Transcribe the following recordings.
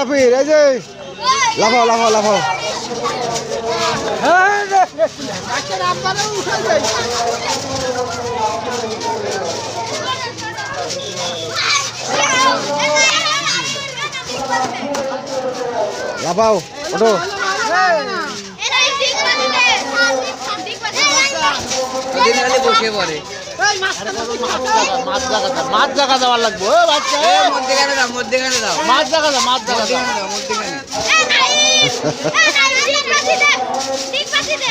রাফির এই যে লাফাও লাফাও লাফাও লাফাও ওঠো বসে পড়ে মাছ জায়গা দেওয়ার লাগবে মধ্যেখানে দাও মধ্যেখানে দাও মাছ জায়গা দাও মধ্যেখানে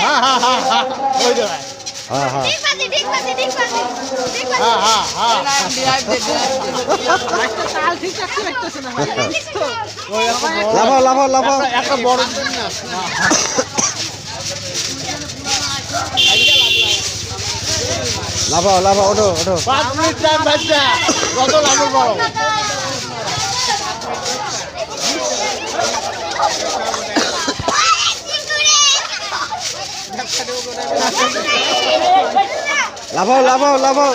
হ্যাঁ হ্যাঁ হ্যাঁ হ্যাঁ ওই তো হ্যাঁ হ্যাঁ হ্যাঁ হ্যাঁ লাফাও লাফাও লাফাও একটা বড় লাফাও লাফাও ওঠো ওঠো 5 মিনিট টাইম বাচ্চা কত লাভ বড় লাফাও লাফাও লাফাও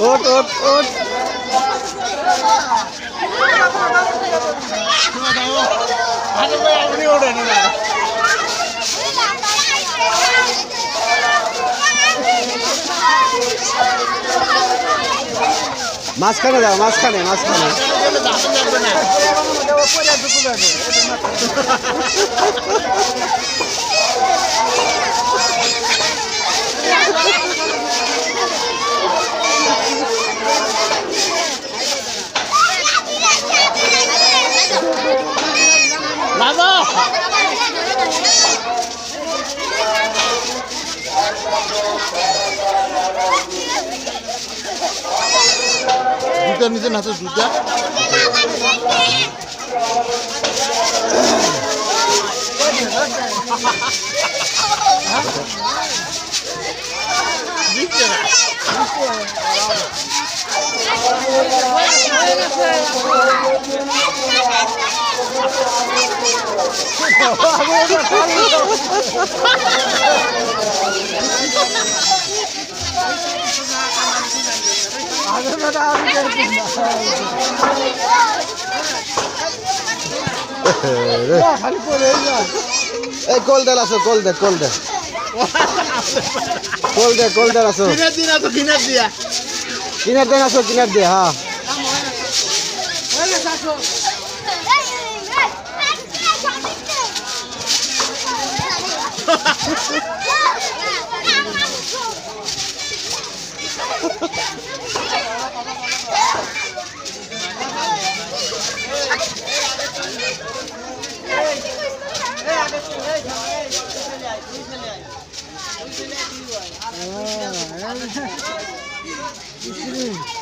ওঠ ওঠ ওঠ মাঝখানে যাও মাঝখানে মাঝখানে জুতা নিচে নাচো জুতা এই কোল দেল আসো কোল দে কোল দে কোল দে কোল দে আসো কিনার দিন আসো কিনার দিয়া কিনার দেন আসো কিনার দিয়ে হ্যাঁ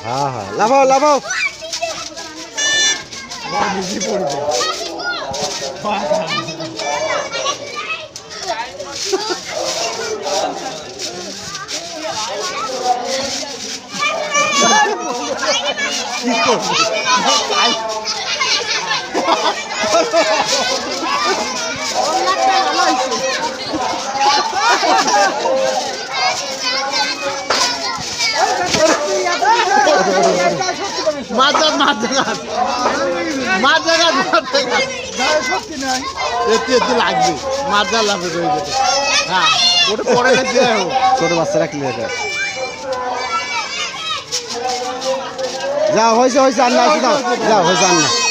হ্যাঁ হ্যাঁ লাফাও লাফাও মাছ মাছ মাছ জায়গা সত্যি নয় এতে এতে লাগবে মাছ যা লাগবে রয়ে যেতে হ্যাঁ ওটা পরে দিয়ে ছোট বাচ্চা রাখলে যাও হয়েছে হয়েছে আন্না যাও হয়েছে আন্না